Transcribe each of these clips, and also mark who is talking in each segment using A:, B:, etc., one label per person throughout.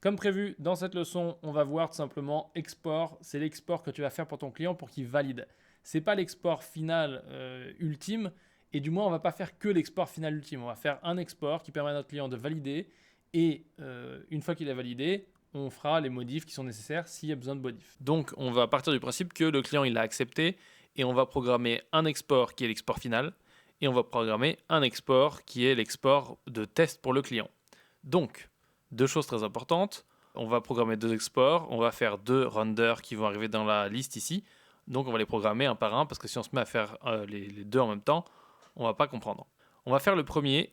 A: Comme prévu, dans cette leçon, on va voir tout simplement export. C'est l'export que tu vas faire pour ton client pour qu'il valide. C'est pas l'export final ultime, et du moins on va pas faire que l'export final ultime. On va faire un export qui permet à notre client de valider, et une fois qu'il a validé, on fera les modifs qui sont nécessaires s'il y a besoin de modifs. Donc on va partir du principe que le client il a accepté, et on va programmer un export qui est l'export final, et on va programmer un export qui est l'export de test pour le client. Donc, deux choses très importantes. On va programmer deux exports, on va faire deux renders qui vont arriver dans la liste ici. Donc on va les programmer un par un parce que si on se met à faire les deux en même temps, on va pas comprendre. On va faire le premier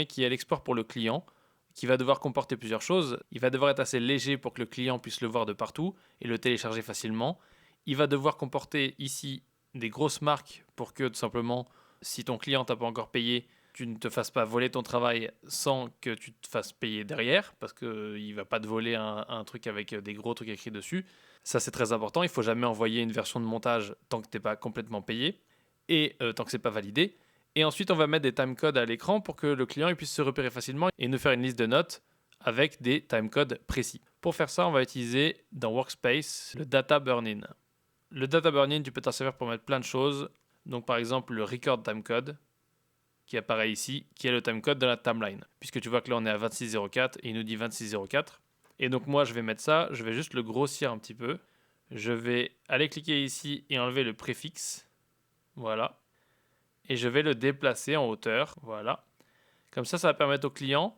A: qui est l'export pour le client, qui va devoir comporter plusieurs choses. Il va devoir être assez léger pour que le client puisse le voir de partout et le télécharger facilement. Il va devoir comporter ici des grosses marques pour que tout simplement, si ton client t'a pas encore payé, tu ne te fasses pas voler ton travail sans que tu te fasses payer derrière, parce qu'il ne va pas te voler un truc avec des gros trucs écrits dessus. Ça, c'est très important. Il ne faut jamais envoyer une version de montage tant que tu n'es pas complètement payé et tant que ce n'est pas validé. Et ensuite, on va mettre des timecodes à l'écran pour que le client puisse se repérer facilement et nous faire une liste de notes avec des timecodes précis. Pour faire ça, on va utiliser dans Workspace le Data Burn-in. Le Data Burn-in, tu peux t'en servir pour mettre plein de choses. Donc, par exemple, le Record Timecode, qui apparaît ici, qui est le timecode de la timeline. Puisque tu vois que là, on est à 26.04 et il nous dit 26.04. Et donc, moi, je vais mettre ça, je vais juste le grossir un petit peu. Je vais aller cliquer ici et enlever le préfixe. Voilà. Et je vais le déplacer en hauteur. Voilà. Comme ça va permettre au client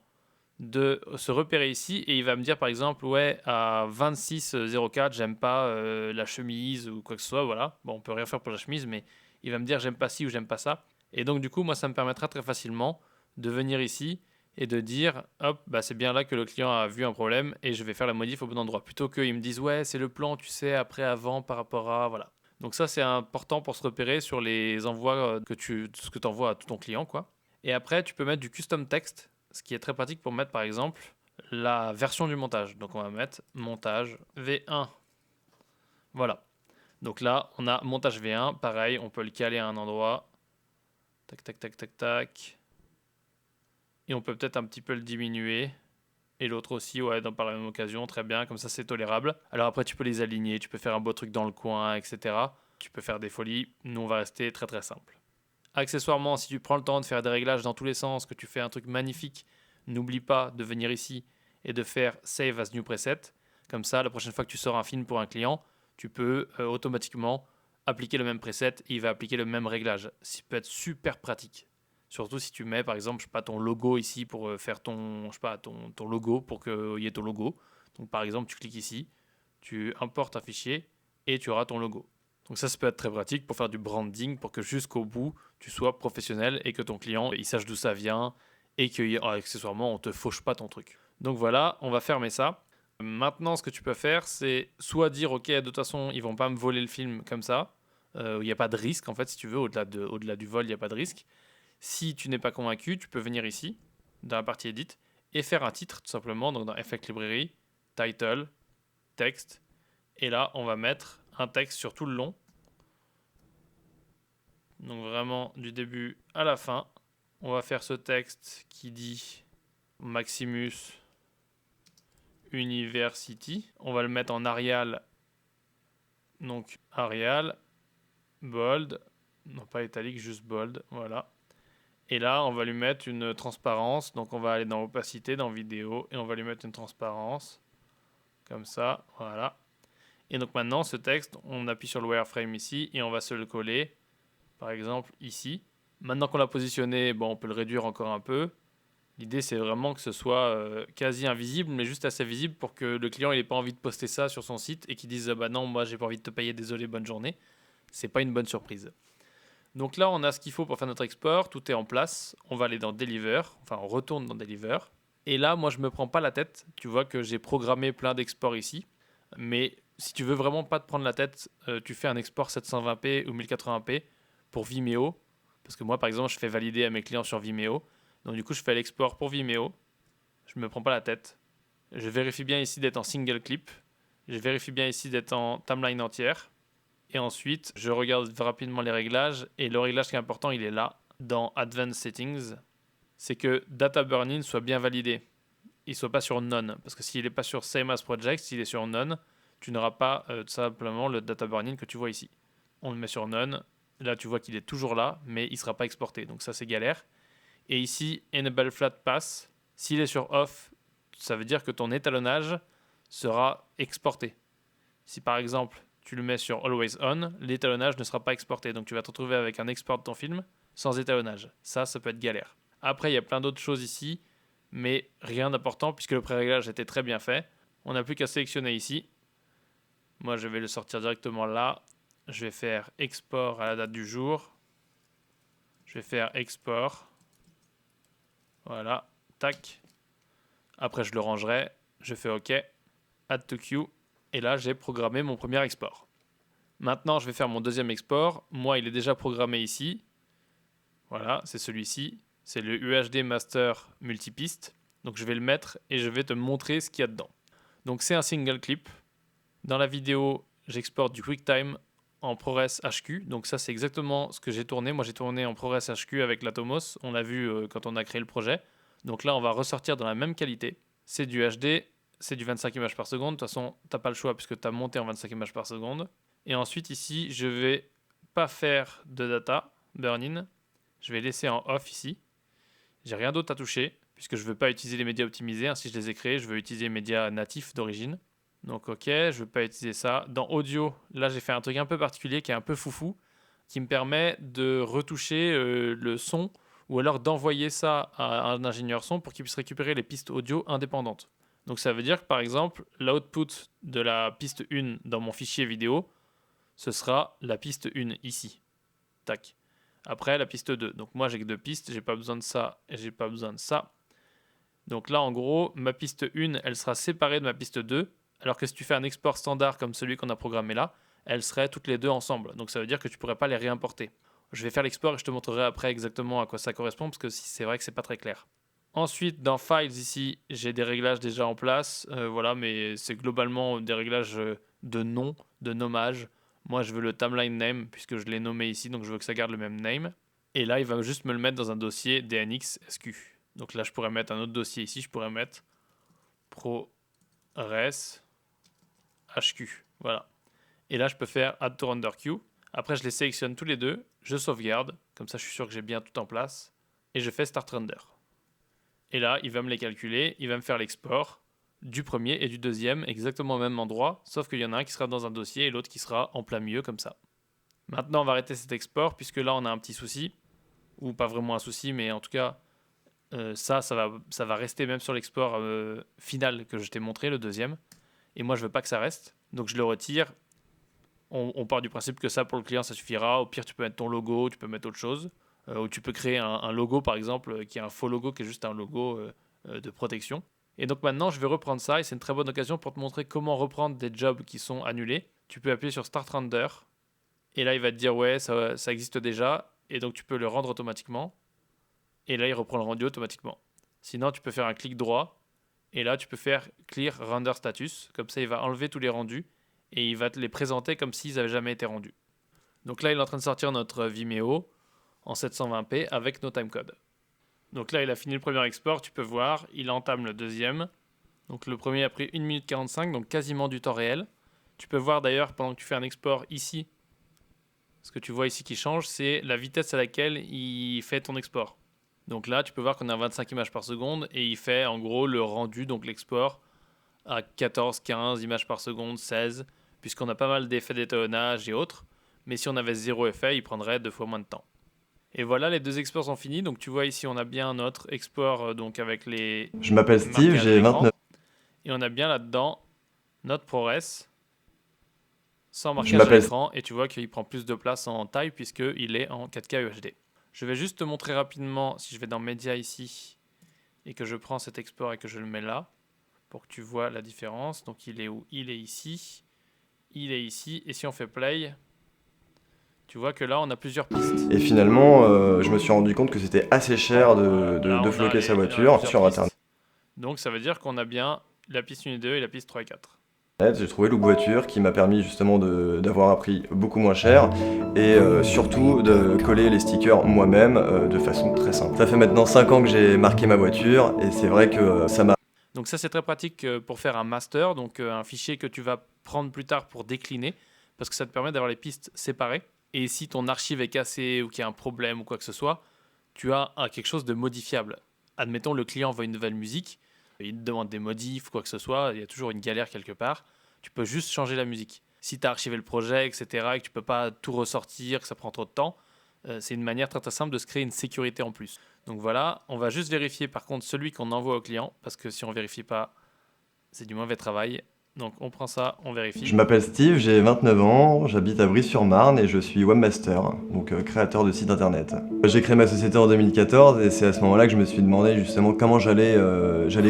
A: de se repérer ici et il va me dire par exemple ouais à 26.04 j'aime pas la chemise ou quoi que ce soit, voilà. Bon, on peut rien faire pour la chemise, mais il va me dire j'aime pas ci ou j'aime pas ça. Et donc du coup moi ça me permettra très facilement de venir ici et de dire hop bah c'est bien là que le client a vu un problème et je vais faire la modif au bon endroit plutôt qu'ils me disent ouais c'est le plan tu sais après avant par rapport à voilà. Donc ça c'est important pour se repérer sur les envois ce que tu envoies à tout ton client quoi. Et après tu peux mettre du custom text, ce qui est très pratique pour mettre par exemple la version du montage. Donc on va mettre montage V1. Voilà. Donc là, on a montage V1, pareil, on peut le caler à un endroit. Tac, tac, tac, tac, tac. Et on peut peut-être un petit peu le diminuer. Et l'autre aussi, ouais, par la même occasion, très bien, comme ça c'est tolérable. Alors après, tu peux les aligner, tu peux faire un beau truc dans le coin, etc. Tu peux faire des folies. Nous, on va rester très très simple. Accessoirement, si tu prends le temps de faire des réglages dans tous les sens, que tu fais un truc magnifique, n'oublie pas de venir ici et de faire Save as New Preset. Comme ça, la prochaine fois que tu sors un film pour un client, tu peux automatiquement appliquer le même preset et il va appliquer le même réglage. Ça peut être super pratique. Surtout si tu mets par exemple, je sais pas, ton logo ici pour faire ton, je sais pas, ton logo pour qu'il y ait ton logo. Donc par exemple, tu cliques ici, tu importes un fichier et tu auras ton logo. Donc ça peut être très pratique pour faire du branding, pour que jusqu'au bout, tu sois professionnel et que ton client, il sache d'où ça vient et que, accessoirement, on te fauche pas ton truc. Donc voilà, on va fermer ça. Maintenant, ce que tu peux faire, c'est soit dire, ok, de toute façon, ils vont pas me voler le film comme ça. Il n'y a pas de risque, en fait, si tu veux, au-delà du vol, il n'y a pas de risque. Si tu n'es pas convaincu, tu peux venir ici, dans la partie Edit, et faire un titre, tout simplement, donc dans Effect Library, Title, Texte, et là, on va mettre un texte sur tout le long. Donc vraiment du début à la fin. On va faire ce texte qui dit Maximus University. On va le mettre en Arial. Donc Arial, bold, non pas italique, juste bold, voilà. Et là, on va lui mettre une transparence. Donc on va aller dans opacité, dans vidéo, et on va lui mettre une transparence. Comme ça, voilà. Et donc maintenant, ce texte, on appuie sur le wireframe ici, et on va se le coller, par exemple ici. Maintenant qu'on l'a positionné, bon, on peut le réduire encore un peu. L'idée, c'est vraiment que ce soit quasi invisible, mais juste assez visible pour que le client n'ait pas envie de poster ça sur son site et qu'il dise bah non, moi j'ai pas envie de te payer, désolé, bonne journée. C'est pas une bonne surprise. Donc là, on a ce qu'il faut pour faire notre export, tout est en place. On va aller dans Deliver, enfin on retourne dans Deliver. Et là, moi je me prends pas la tête. Tu vois que j'ai programmé plein d'exports ici, mais si tu veux vraiment pas te prendre la tête, tu fais un export 720p ou 1080p pour Vimeo. Parce que moi, par exemple, je fais valider à mes clients sur Vimeo. Donc du coup, je fais l'export pour Vimeo. Je ne me prends pas la tête. Je vérifie bien ici d'être en single clip. Je vérifie bien ici d'être en timeline entière. Et ensuite, je regarde rapidement les réglages. Et le réglage qui est important, il est là, dans Advanced Settings. C'est que Data Burn-in soit bien validé. il soit pas sur None. Parce que s'il n'est pas sur Same as Project, s'il est sur None, tu n'auras pas tout simplement le data burn-in que tu vois ici. On le met sur None. Là, tu vois qu'il est toujours là, mais il ne sera pas exporté. Donc ça, c'est galère. Et ici, Enable Flat Pass. S'il est sur Off, ça veut dire que ton étalonnage sera exporté. Si par exemple, tu le mets sur Always On, l'étalonnage ne sera pas exporté. Donc tu vas te retrouver avec un export de ton film sans étalonnage. Ça peut être galère. Après, il y a plein d'autres choses ici, mais rien d'important puisque le pré-réglage était très bien fait. On n'a plus qu'à sélectionner ici. Moi, je vais le sortir directement là. Je vais faire export à la date du jour. Je vais faire export. Voilà, tac. Après, je le rangerai. Je fais OK. Add to queue. Et là, j'ai programmé mon premier export. Maintenant, je vais faire mon deuxième export. Moi, il est déjà programmé ici. Voilà, c'est celui-ci. C'est le UHD Master Multipiste. Donc, je vais le mettre et je vais te montrer ce qu'il y a dedans. Donc, c'est un single clip. Dans la vidéo, j'exporte du QuickTime en ProRes HQ. Donc, ça, c'est exactement ce que j'ai tourné. Moi, j'ai tourné en ProRes HQ avec l'Atomos. On l'a vu quand on a créé le projet. Donc là, on va ressortir dans la même qualité. C'est du HD. C'est du 25 images par seconde. De toute façon, tu n'as pas le choix puisque tu as monté en 25 images par seconde. Et ensuite, ici, je vais pas faire de data burn-in. Je vais laisser en off ici. J'ai rien d'autre à toucher puisque je ne veux pas utiliser les médias optimisés. Si je les ai créés, je veux utiliser les médias natifs d'origine. Donc OK, je ne veux pas utiliser ça. Dans audio, là, j'ai fait un truc un peu particulier qui est un peu foufou, qui me permet de retoucher le son ou alors d'envoyer ça à un ingénieur son pour qu'il puisse récupérer les pistes audio indépendantes. Donc ça veut dire que par exemple, l'output de la piste 1 dans mon fichier vidéo, ce sera la piste 1 ici. Tac. Après, la piste 2. Donc moi, j'ai que 2 pistes, j'ai pas besoin de ça et j'ai pas besoin de ça. Donc là, en gros, ma piste 1, elle sera séparée de ma piste 2, alors que si tu fais un export standard comme celui qu'on a programmé là, elles seraient toutes les deux ensemble. Donc ça veut dire que tu pourrais pas les réimporter. Je vais faire l'export et je te montrerai après exactement à quoi ça correspond, parce que c'est vrai que c'est pas très clair. Ensuite, dans Files, ici, j'ai des réglages déjà en place. Voilà, mais c'est globalement des réglages de nom, de nommage. Moi, je veux le timeline name, puisque je l'ai nommé ici, donc je veux que ça garde le même name. Et là, il va juste me le mettre dans un dossier DNX SQ. Donc là, je pourrais mettre un autre dossier ici. Je pourrais mettre ProRes HQ. Voilà. Et là, je peux faire Add to Render Queue. Après, je les sélectionne tous les deux. Je sauvegarde. Comme ça, je suis sûr que j'ai bien tout en place. Et je fais Start Render. Et là, il va me les calculer. Il va me faire l'export du premier et du deuxième, exactement au même endroit. Sauf qu'il y en a un qui sera dans un dossier et l'autre qui sera en plein milieu, comme ça. Maintenant, on va arrêter cet export, puisque là, on a un petit souci. Ou pas vraiment un souci, mais en tout cas, ça va rester même sur l'export final que je t'ai montré, le deuxième. Et moi, je veux pas que ça reste. Donc, je le retire. On part du principe que ça, pour le client, ça suffira. Au pire, tu peux mettre ton logo, tu peux mettre autre chose. Ou tu peux créer un logo, par exemple, qui est un faux logo, qui est juste un logo de protection. Et donc maintenant, je vais reprendre ça. Et c'est une très bonne occasion pour te montrer comment reprendre des jobs qui sont annulés. Tu peux appuyer sur Start Render. Et là, il va te dire, ouais, ça existe déjà. Et donc, tu peux le rendre automatiquement. Et là, il reprend le rendu automatiquement. Sinon, tu peux faire un clic droit. Et là, tu peux faire Clear Render Status. Comme ça, il va enlever tous les rendus. Et il va te les présenter comme s'ils n'avaient jamais été rendus. Donc là, il est en train de sortir notre Vimeo en 720p avec nos timecodes. Donc là, il a fini le premier export. Tu peux voir, il entame le deuxième. Donc le premier a pris 1 minute 45, donc quasiment du temps réel. Tu peux voir d'ailleurs, pendant que tu fais un export ici, ce que tu vois ici qui change, c'est la vitesse à laquelle il fait ton export. Donc là, tu peux voir qu'on est à 25 images par seconde et il fait en gros le rendu, donc l'export, à 14, 15 images par seconde, 16, puisqu'on a pas mal d'effets d'étalonnage et autres. Mais si on avait 0 effet, il prendrait 2 fois moins de temps. Et voilà, les deux exports sont finis. Donc tu vois ici, on a bien notre export donc avec les...
B: Je m'appelle Steve, j'ai 29.
A: Et on a bien là-dedans notre ProRes sans marquage à l'écran. Et tu vois qu'il prend plus de place en taille puisqu'il est en 4K UHD. Je vais juste te montrer rapidement, si je vais dans Média ici, et que je prends cet export et que je le mets là, pour que tu vois la différence. Donc il est où? Il est ici. Il est ici. Et si on fait Play, tu vois que là, on a plusieurs pistes.
B: Et finalement, je me suis rendu compte que c'était assez cher de floquer sa voiture sur Internet.
A: Donc ça veut dire qu'on a bien la piste 1 et 2 et la piste 3 et 4.
B: J'ai trouvé Look Voiture qui m'a permis justement d'avoir un prix beaucoup moins cher et surtout de coller les stickers moi-même de façon très simple. Ça fait maintenant 5 ans que j'ai marqué ma voiture et c'est vrai que ça m'a...
A: Donc ça, c'est très pratique pour faire un master, donc un fichier que tu vas prendre plus tard pour décliner, parce que ça te permet d'avoir les pistes séparées. Et si ton archive est cassée ou qu'il y a un problème ou quoi que ce soit, tu as quelque chose de modifiable. Admettons, le client veut une nouvelle musique, il te demande des modifs ou quoi que ce soit, il y a toujours une galère quelque part, tu peux juste changer la musique. Si tu as archivé le projet, etc., et que tu ne peux pas tout ressortir, que ça prend trop de temps, c'est une manière très très simple de se créer une sécurité en plus. Donc voilà, on va juste vérifier par contre celui qu'on envoie au client, parce que si on ne vérifie pas, c'est du mauvais travail. Donc on prend ça, on vérifie.
B: Je m'appelle Steve, j'ai 29 ans, j'habite à Brie-sur-Marne et je suis webmaster, donc créateur de sites internet. J'ai créé ma société en 2014 et c'est à ce moment-là que je me suis demandé justement comment j'allais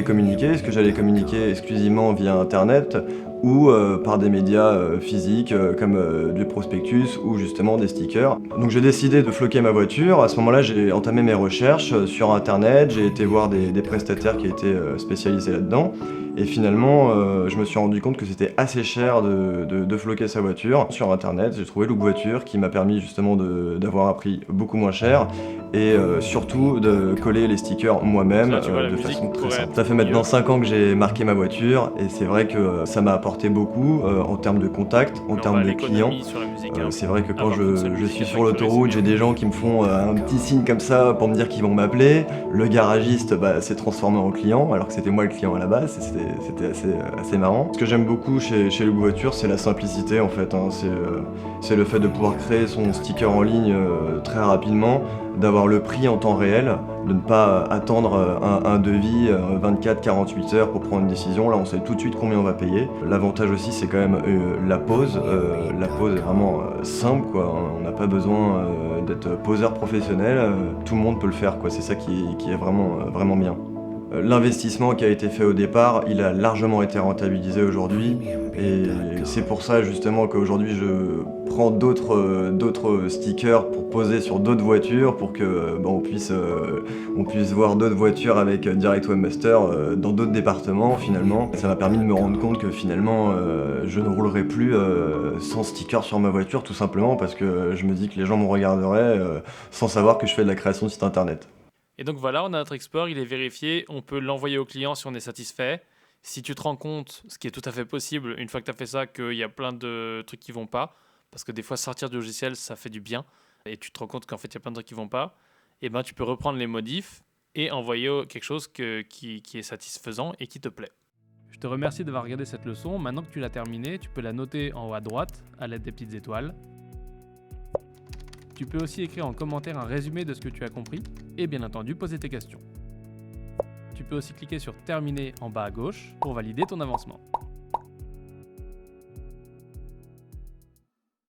B: communiquer. Est-ce que j'allais communiquer exclusivement via internet ou par des médias physiques comme du prospectus ou justement des stickers. Donc j'ai décidé de floquer ma voiture. À ce moment-là, j'ai entamé mes recherches sur internet, j'ai été voir des prestataires qui étaient spécialisés là-dedans. Et finalement, je me suis rendu compte que c'était assez cher de floquer sa voiture. Sur internet, j'ai trouvé Look Voiture qui m'a permis justement d'avoir un prix beaucoup moins cher et surtout de coller les stickers moi-même de façon très simple. Ça fait maintenant 5 ans que j'ai marqué ma voiture et c'est vrai que ça m'a apporté beaucoup en termes de contact, en termes de clients. C'est vrai que quand je suis sur l'autoroute, j'ai des gens qui me font un petit signe comme ça pour me dire qu'ils vont m'appeler. Le garagiste s'est transformé en client alors que c'était moi le client à la base. C'était assez marrant. Ce que j'aime beaucoup chez Look Voiture, c'est la simplicité en fait. C'est le fait de pouvoir créer son sticker en ligne très rapidement, d'avoir le prix en temps réel, de ne pas attendre un devis 24-48 heures pour prendre une décision. Là, on sait tout de suite combien on va payer. L'avantage aussi, c'est quand même la pose. La pose est vraiment simple, quoi. On n'a pas besoin d'être poseur professionnel. Tout le monde peut le faire, quoi. C'est ça qui est vraiment bien. L'investissement qui a été fait au départ, il a largement été rentabilisé aujourd'hui et c'est pour ça justement qu'aujourd'hui je prends d'autres stickers pour poser sur d'autres voitures pour que on puisse voir d'autres voitures avec Direct Webmaster dans d'autres départements finalement. Ça m'a permis de me rendre compte que finalement je ne roulerai plus sans sticker sur ma voiture tout simplement parce que je me dis que les gens me regarderaient sans savoir que je fais de la création de site internet.
A: Et donc voilà, on a notre export, il est vérifié, on peut l'envoyer au client si on est satisfait. Si tu te rends compte, ce qui est tout à fait possible, une fois que tu as fait ça, qu'il y a plein de trucs qui vont pas, parce que des fois sortir du logiciel, ça fait du bien, et tu te rends compte qu'en fait il y a plein de trucs qui vont pas, et ben tu peux reprendre les modifs et envoyer quelque chose qui est satisfaisant et qui te plaît. Je te remercie d'avoir regardé cette leçon. Maintenant que tu l'as terminée, tu peux la noter en haut à droite à l'aide des petites étoiles. Tu peux aussi écrire en commentaire un résumé de ce que tu as compris et bien entendu poser tes questions. Tu peux aussi cliquer sur terminer en bas à gauche pour valider ton avancement.